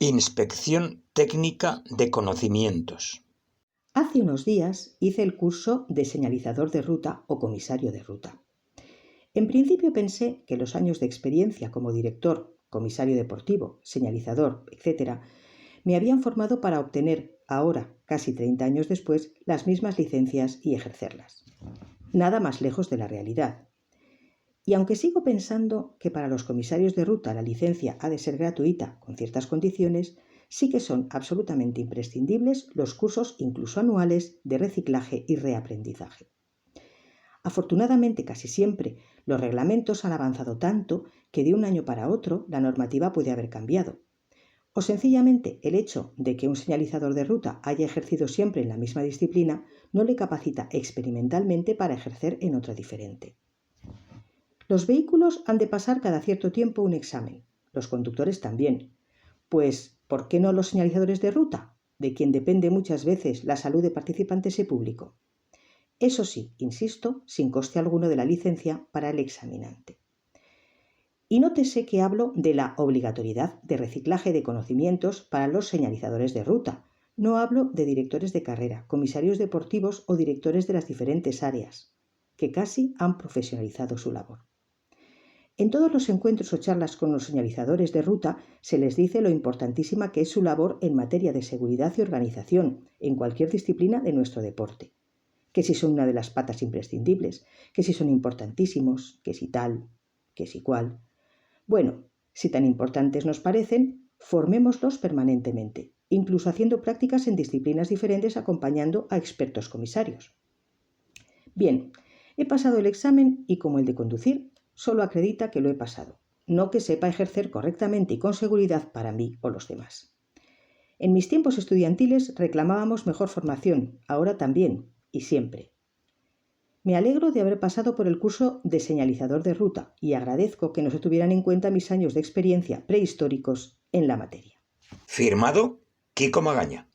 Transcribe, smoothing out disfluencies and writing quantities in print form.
Inspección técnica de conocimientos. Hace unos días hice el curso de señalizador de ruta o comisario de ruta. En principio pensé que los años de experiencia como director, comisario deportivo, señalizador, etc., me habían formado para obtener, ahora, casi 30 años después, las mismas licencias y ejercerlas. Nada más lejos de la realidad. Y aunque sigo pensando que para los comisarios de ruta la licencia ha de ser gratuita con ciertas condiciones, sí que son absolutamente imprescindibles los cursos incluso anuales de reciclaje y reaprendizaje. Afortunadamente, casi siempre los reglamentos han avanzado tanto que de un año para otro la normativa puede haber cambiado. O sencillamente el hecho de que un señalizador de ruta haya ejercido siempre en la misma disciplina no le capacita experimentalmente para ejercer en otra diferente. Los vehículos han de pasar cada cierto tiempo un examen, los conductores también. Pues, ¿por qué no los señalizadores de ruta, de quien depende muchas veces la salud de participantes y público? Eso sí, insisto, sin coste alguno de la licencia para el examinante. Y nótese que hablo de la obligatoriedad de reciclaje de conocimientos para los señalizadores de ruta. No hablo de directores de carrera, comisarios deportivos o directores de las diferentes áreas, que casi han profesionalizado su labor. En todos los encuentros o charlas con los señalizadores de ruta se les dice lo importantísima que es su labor en materia de seguridad y organización en cualquier disciplina de nuestro deporte. Que si son una de las patas imprescindibles, que si son importantísimos, que si tal, que si cual. Bueno, si tan importantes nos parecen, formémoslos permanentemente, incluso haciendo prácticas en disciplinas diferentes acompañando a expertos comisarios. Bien, he pasado el examen y como el de conducir, solo acredita que lo he pasado, no que sepa ejercer correctamente y con seguridad para mí o los demás. En mis tiempos estudiantiles reclamábamos mejor formación, ahora también, y siempre. Me alegro de haber pasado por el curso de señalizador de ruta y agradezco que no se tuvieran en cuenta mis años de experiencia prehistóricos en la materia. Firmado Kiko Magaña.